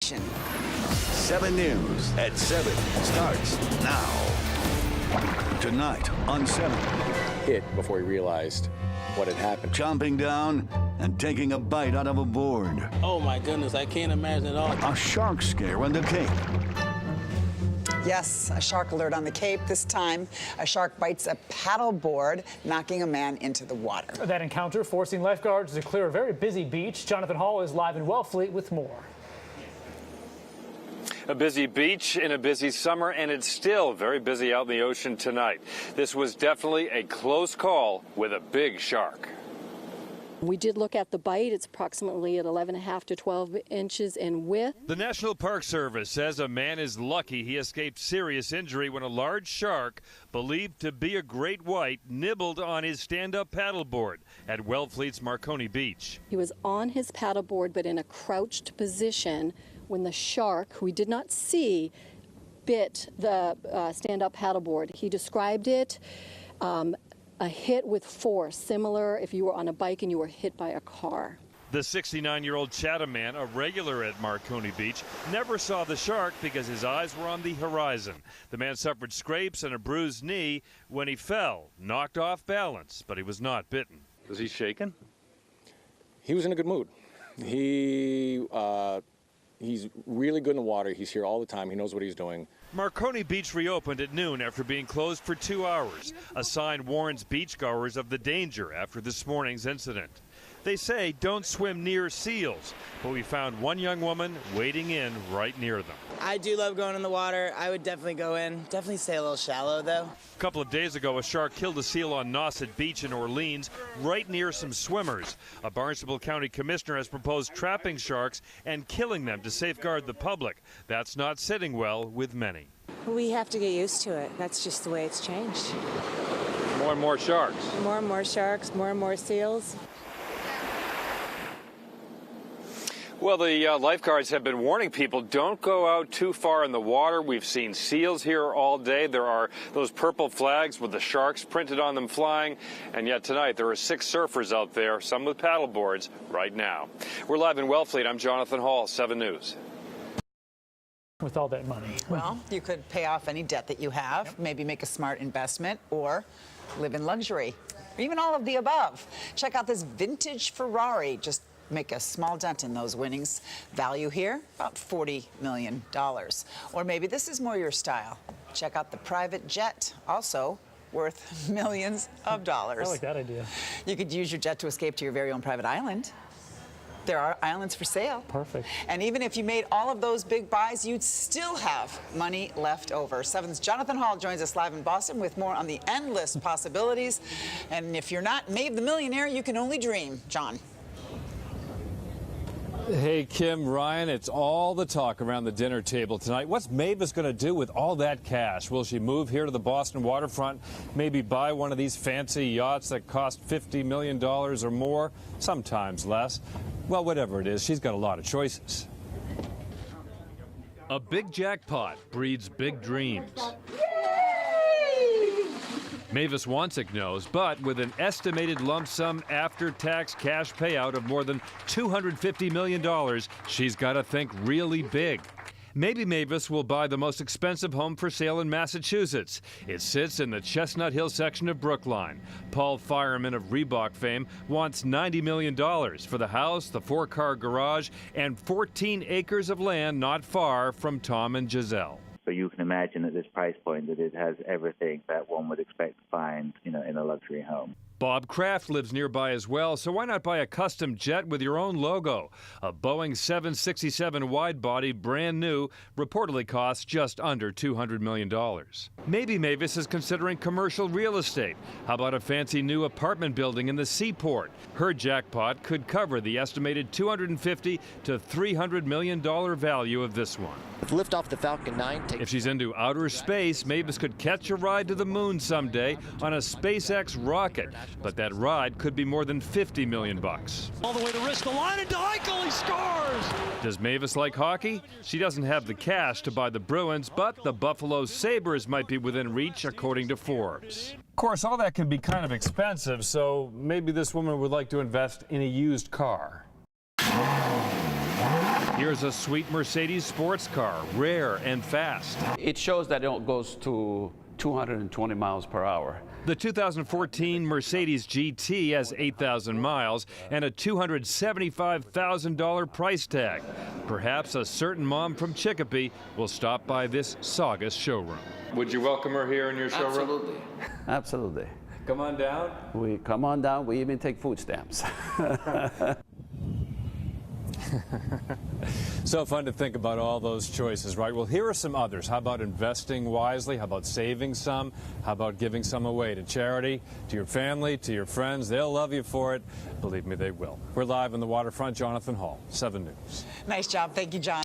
7 News at 7 starts now. Tonight on 7. Hit before he realized what had happened. Chomping down and taking a bite out of a board. Oh my goodness, I can't imagine it all. A shark scare on the Cape. Yes, a shark alert on the Cape. This time, a shark bites a paddle board, knocking a man into the water. That encounter forcing lifeguards to clear a very busy beach. Jonathan Hall is live in Wellfleet with more. A busy beach in a busy summer, and it's still very busy out in the ocean tonight. This was definitely a close call with a big shark. We did look at the bite. It's approximately at 11.5 to 12 inches in width. The National Park Service says a man is lucky he escaped serious injury when a large shark, believed to be a great white, nibbled on his stand-up paddleboard at Wellfleet's Marconi Beach. He was on his paddleboard, but in a crouched position when the shark, who we did not see, bit the stand-up paddleboard. He described it a hit with force, similar if you were on a bike and you were hit by a car. The 69-year-old Chatham man, a regular at Marconi Beach, never saw the shark because his eyes were on the horizon. The man suffered scrapes and a bruised knee when he fell, knocked off balance, but he was not bitten. Was he shaken? He was in a good mood. He's really good in the water. He's here all the time. He knows what he's doing. Marconi Beach reopened at noon after being closed for 2 hours. A sign warns beachgoers of the danger after this morning's incident. They say don't swim near seals, but we found one young woman wading in right near them. I do love going in the water. I would definitely go in. Definitely stay a little shallow, though. A couple of days ago, a shark killed a seal on Nauset Beach in Orleans, right near some swimmers. A Barnstable County commissioner has proposed trapping sharks and killing them to safeguard the public. That's not sitting well with many. We have to get used to it. That's just the way it's changed. More and more sharks. More and more sharks, more and more seals. Well, the lifeguards have been warning people don't go out too far in the water. We've seen seals here all day. There are those purple flags with the sharks printed on them flying. And yet tonight there are 6 surfers out there, some with paddle boards, right now. We're live in Wellfleet. I'm Jonathan Hall, 7 News. With all that money. Well, you could pay off any debt that you have, maybe make a smart investment, or live in luxury, or even all of the above. Check out this vintage Ferrari. Just make a small dent in those winnings. Value here, about $40 million. Or maybe this is more your style. Check out the private jet, also worth millions of dollars. I like that idea. You could use your jet to escape to your very own private island. There are islands for sale. Perfect. And even if you made all of those big buys, you'd still have money left over. 7's Jonathan Hall joins us live in Boston with more on the endless possibilities. And if you're not Maeve the Millionaire, you can only dream. John. Hey, Kim, Ryan, it's all the talk around the dinner table tonight. What's Mavis going to do with all that cash? Will she move here to the Boston waterfront, maybe buy one of these fancy yachts that cost $50 million or more, sometimes less? Well, whatever it is, she's got a lot of choices. A big jackpot breeds big dreams. Mavis Wansek knows, but with an estimated lump sum after-tax cash payout of more than $250 million, she's got to think really big. Maybe Mavis will buy the most expensive home for sale in Massachusetts. It sits in the Chestnut Hill section of Brookline. Paul Fireman of Reebok fame wants $90 million for the house, the 4-car garage, and 14 acres of land not far from Tom and Giselle. So you can imagine at this price point that it has everything that one would expect to find, in a luxury home. Bob Kraft lives nearby as well, so why not buy a custom jet with your own logo? A Boeing 767 wide-body, brand new, reportedly costs just under $200 million. Maybe Mavis is considering commercial real estate. How about a fancy new apartment building in the seaport? Her jackpot could cover the estimated $250 to $300 million value of this one. Lift off the Falcon 9. If she's into outer space, Mavis could catch a ride to the moon someday on a SpaceX rocket. But that ride could be more than $50 million. All the way to risk the line, and Eichel, he scores! Does Mavis like hockey? She doesn't have the cash to buy the Bruins, but the Buffalo Sabres might be within reach, according to Forbes. Of course, all that can be kind of expensive, so maybe this woman would like to invest in a used car. Here's a sweet Mercedes sports car, rare and fast. It shows that it goes to 220 miles per hour. The 2014 Mercedes GT has 8,000 miles and a $275,000 price tag. Perhaps a certain mom from Chicopee will stop by this Saugus showroom. Would you welcome her here in your showroom? Absolutely. Absolutely. Come on down. We come on down. We even take food stamps. So fun to think about all those choices, right? Well, here are some others. How about investing wisely? How about saving some? How about giving some away to charity, to your family, to your friends? They'll love you for it. Believe me, they will. We're live on the waterfront. Jonathan Hall, 7 News. Nice job. Thank you, John.